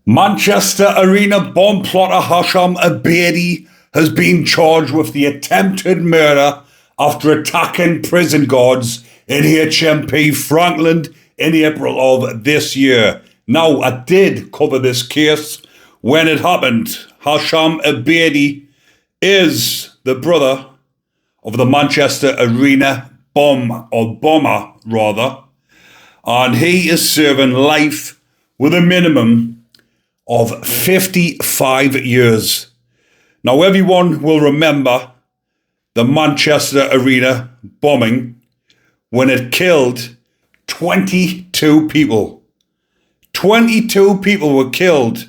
Manchester Arena bomb plotter Hashem Abedi has been charged with the attempted murder after attacking prison guards in HMP Frankland in April of this year. Now, I did cover this case when it happened. Hashem Abedi is the brother of the Manchester Arena bomber, and he is serving life with a minimum of 55 years. Now, everyone will remember the Manchester Arena bombing when it killed 22 people. 22 people were killed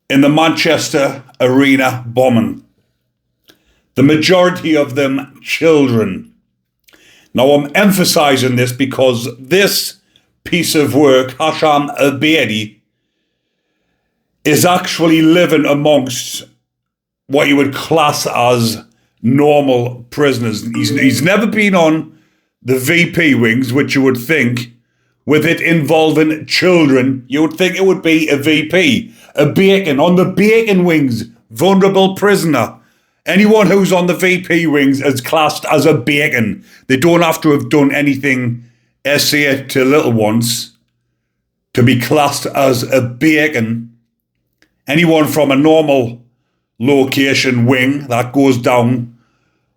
in the Manchester Arena bombing. The majority of them children. Now, I'm emphasizing this because this piece of work, Hashem Abedi, is actually living amongst what you would class as normal prisoners. He's never been on the VP wings, which you would think, with it involving children, you would think it would be a VP, a bacon. On the bacon wings, vulnerable prisoner. Anyone who's on the VP wings is classed as a bacon. They don't have to have done anything SA to little ones to be classed as a bacon. Anyone from a normal location wing that goes down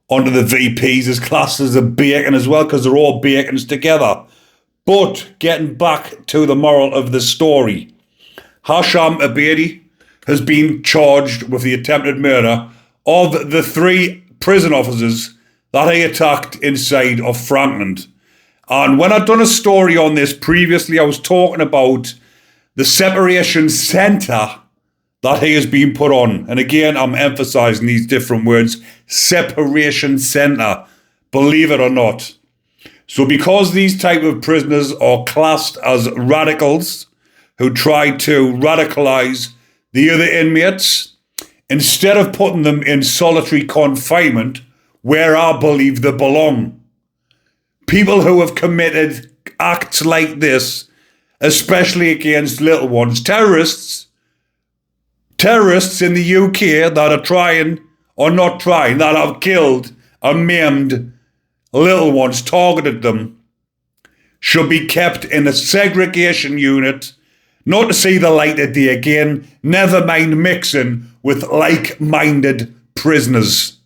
onto the VPs is classed as a bacon as well, because they're all bacons together. But getting back to the moral of the story, Hashem Abedi has been charged with the attempted murder of the 3 prison officers that he attacked inside of Frankland. And when I'd done a story on this previously, I was talking about the separation centre that he has been put on. And again, I'm emphasising these different words. Separation centre, believe it or not. So because these type of prisoners are classed as radicals who try to radicalise the other inmates, instead of putting them in solitary confinement, where I believe they belong. People who have committed acts like this, especially against little ones, terrorists in the UK that are trying, or not trying, that have killed and maimed little ones, targeted them, should be kept in a segregation unit, not to see the light of day again, never mind mixing with like-minded prisoners.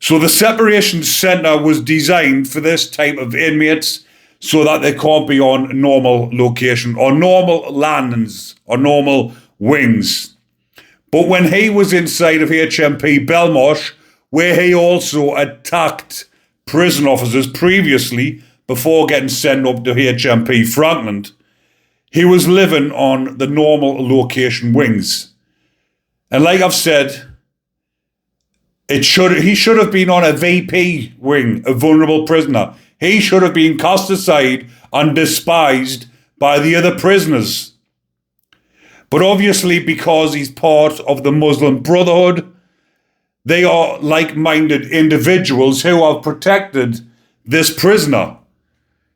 So the separation centre was designed for this type of inmates so that they can't be on normal location or normal landings or normal wings. But when he was inside of HMP Belmarsh, where he also attacked prison officers previously before getting sent up to HMP Frankland, he was living on the normal location wings. And like I've said, he should have been on a VP wing, a vulnerable prisoner. He should have been cast aside and despised by the other prisoners. But obviously, because he's part of the Muslim Brotherhood, they are like-minded individuals who have protected this prisoner.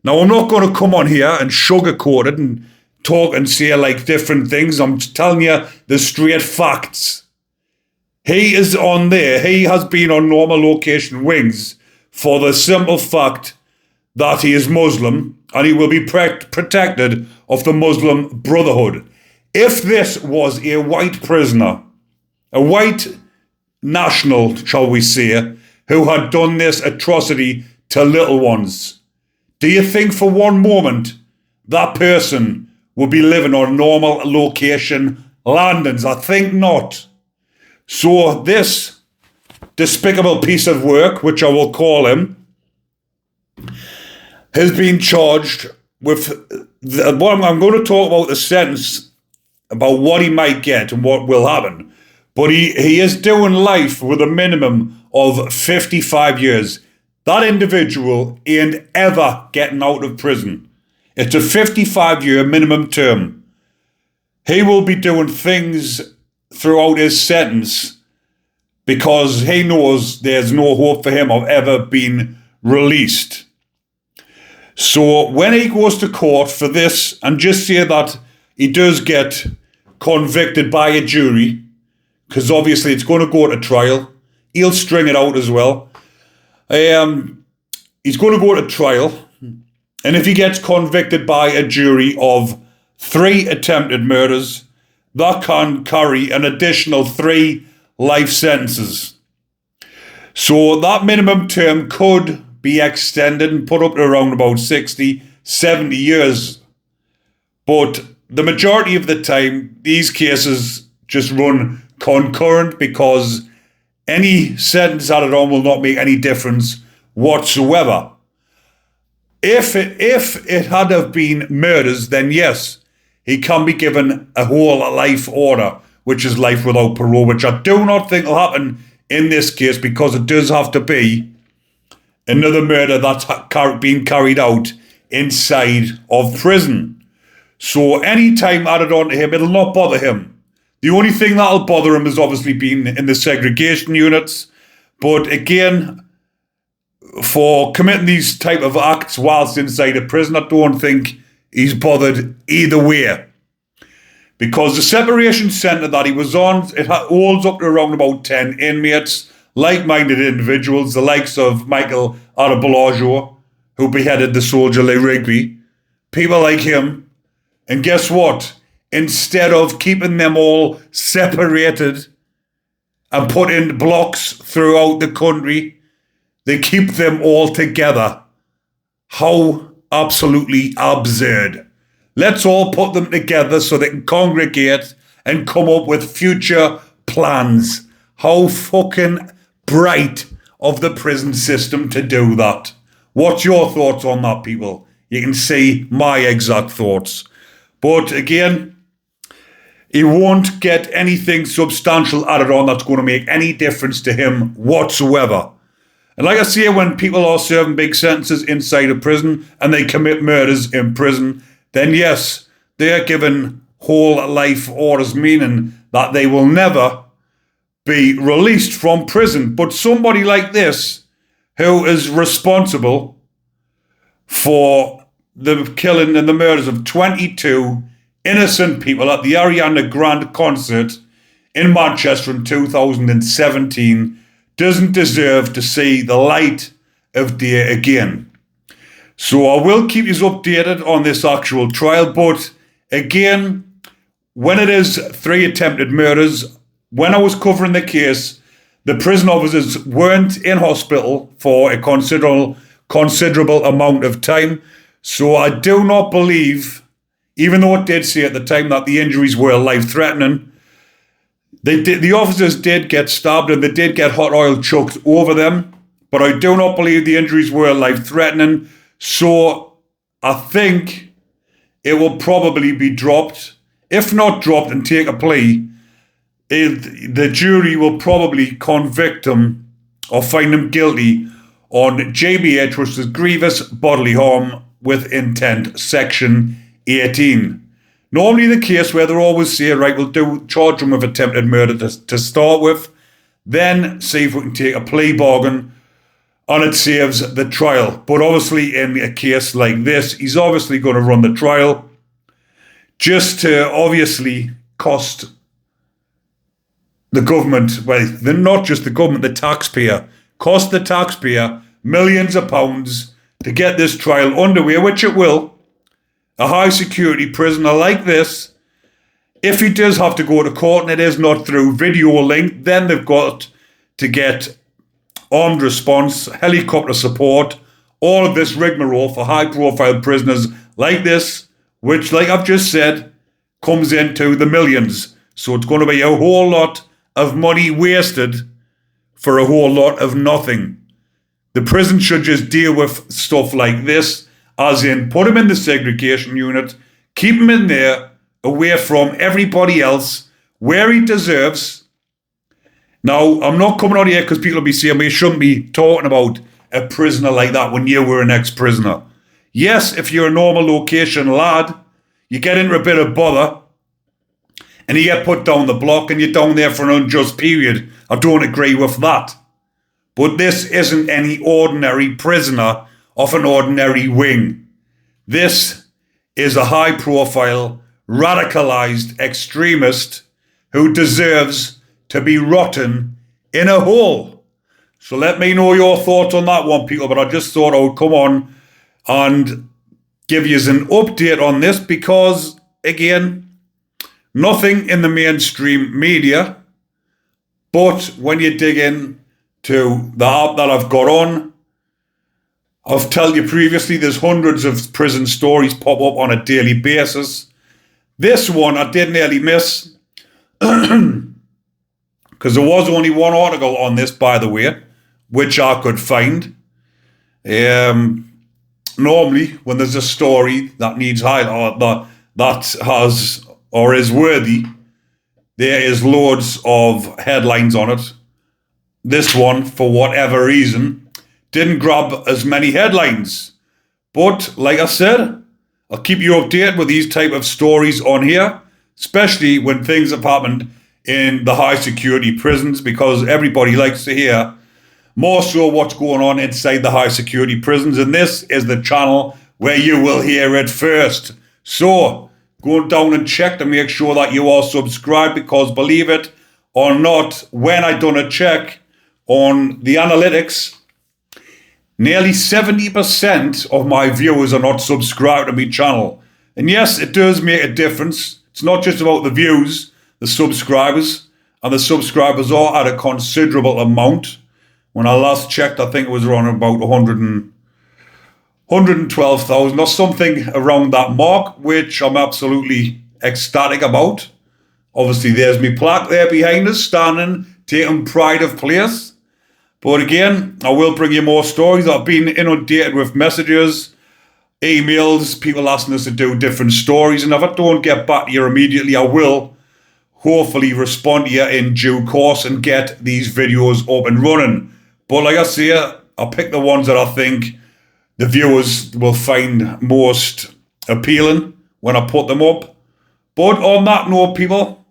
Now, I'm not going to come on here and sugarcoat it and talk and say like different things. I'm telling you the straight facts. He is on there. He has been on normal location wings for the simple fact that he is Muslim and he will be protected of the Muslim Brotherhood. If this was a white prisoner, a white national, shall we say, who had done this atrocity to little ones, do you think for one moment that person would be living on normal location landings? I think not. So this despicable piece of work, which I will call him, has been charged with, I'm going to talk about the sentence, about what he might get and what will happen. But he is doing life with a minimum of 55 years. That individual ain't ever getting out of prison. It's a 55-year minimum term. He will be doing things throughout his sentence because he knows there's no hope for him of ever being released. So when he goes to court for this, and just say that he does get convicted by a jury, because obviously it's going to go to trial. He'll string it out as well. He's going to go to trial, and if he gets convicted by a jury of 3 attempted murders, that can carry an additional 3 life sentences. So that minimum term could be extended and put up to around about 60, 70 years. But the majority of the time, these cases just run concurrent, because any sentence added on will not make any difference whatsoever. If it had have been murders, then yes, he can be given a whole life order, which is life without parole, which I do not think will happen in this case, because it does have to be another murder that's being carried out inside of prison. So any time added on to him, it'll not bother him. The only thing that'll bother him is obviously being in the segregation units. But again, for committing these type of acts whilst inside a prison, I don't think he's bothered either way. Because the separation centre that he was on, it holds up to around about 10 inmates, like-minded individuals, the likes of Michael Arabalajo, who beheaded the soldier Lee Rigby, people like him. And guess what? Instead of keeping them all separated and put in blocks throughout the country, they keep them all together. How absolutely absurd. Let's all put them together so they can congregate and come up with future plans. How fucking bright of the prison system to do that. What's your thoughts on that, people? You can see my exact thoughts. But again, he won't get anything substantial added on that's going to make any difference to him whatsoever. And like I say, when people are serving big sentences inside a prison and they commit murders in prison, then yes, they are given whole life orders, meaning that they will never be released from prison. But somebody like this, who is responsible for the killing and the murders of 22 innocent people at the Ariana Grande concert in Manchester in 2017, doesn't deserve to see the light of day again. So I will keep you updated on this actual trial, but again, when it is 3 attempted murders, when I was covering the case, the prison officers weren't in hospital for a considerable amount of time. So I do not believe, even though it did say at the time that the injuries were life-threatening, the officers did get stabbed and they did get hot oil chucked over them, but I do not believe the injuries were life-threatening. So I think it will probably be dropped. If not dropped and take a plea, the jury will probably convict him or find him guilty on GBH, which is grievous bodily harm with intent, section 18. Normally the case where they're always say, right, we'll charge him with attempted murder to start with, then see if we can take a plea bargain and it saves the trial. But obviously in a case like this, he's obviously going to run the trial just to obviously cost the government, well, not just the government, the taxpayer, cost the taxpayer millions of pounds to get this trial underway, which it will. A high security prisoner like this, if he does have to go to court and it is not through video link, then they've got to get armed response, helicopter support, all of this rigmarole for high profile prisoners like this, which, like I've just said, comes into the millions. So it's going to be a whole lot of money wasted for a whole lot of nothing. The prison should just deal with stuff like this, as in put him in the segregation unit, keep him in there, away from everybody else, where he deserves. Now, I'm not coming out here because people will be saying we shouldn't be talking about a prisoner like that when you were an ex-prisoner. Yes, if you're a normal location lad, you get into a bit of bother and you get put down the block and you're down there for an unjust period. I don't agree with that. But this isn't any ordinary prisoner off an ordinary wing. This is a high-profile, radicalized extremist who deserves to be rotten in a hole. So let me know your thoughts on that one, people. But I just thought I would come on and give you an update on this because, again, nothing in the mainstream media. But when you dig in to the app that I've got on, I've told you previously there's hundreds of prison stories pop up on a daily basis. This one I did nearly miss because there was only one article on this, by the way, which I could find. Normally, when there's a story that needs highlight, that has or is worthy, there is loads of headlines on it. This one, for whatever reason, didn't grab as many headlines. But like I said, I'll keep you updated with these type of stories on here, especially when things have happened in the high security prisons, because everybody likes to hear more so what's going on inside the high security prisons. And this is the channel where you will hear it first. So go down and check to make sure that you are subscribed, because believe it or not, when I done a check on the analytics, nearly 70% of my viewers are not subscribed to my channel. And yes, it does make a difference. It's not just about the views, the subscribers, and the subscribers are at a considerable amount. When I last checked, I think it was around about 112,000 or something around that mark, which I'm absolutely ecstatic about. Obviously, there's me plaque there behind us, standing, taking pride of place. But again, I will bring you more stories. I've been inundated with messages, emails, people asking us to do different stories. And if I don't get back to you immediately, I will hopefully respond to you in due course and get these videos up and running. But like I say, I'll pick the ones that I think the viewers will find most appealing when I put them up. But on that note, people,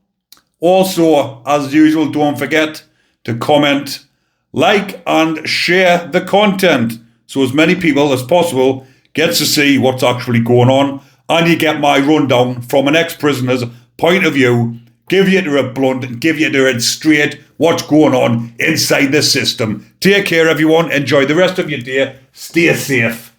also, as usual, don't forget to comment, like, and share the content so as many people as possible gets to see what's actually going on, and you get my rundown from an ex-prisoner's point of view, give you to it blunt and give you to it straight what's going on inside the system. Take care, everyone. Enjoy the rest of your day. Stay safe.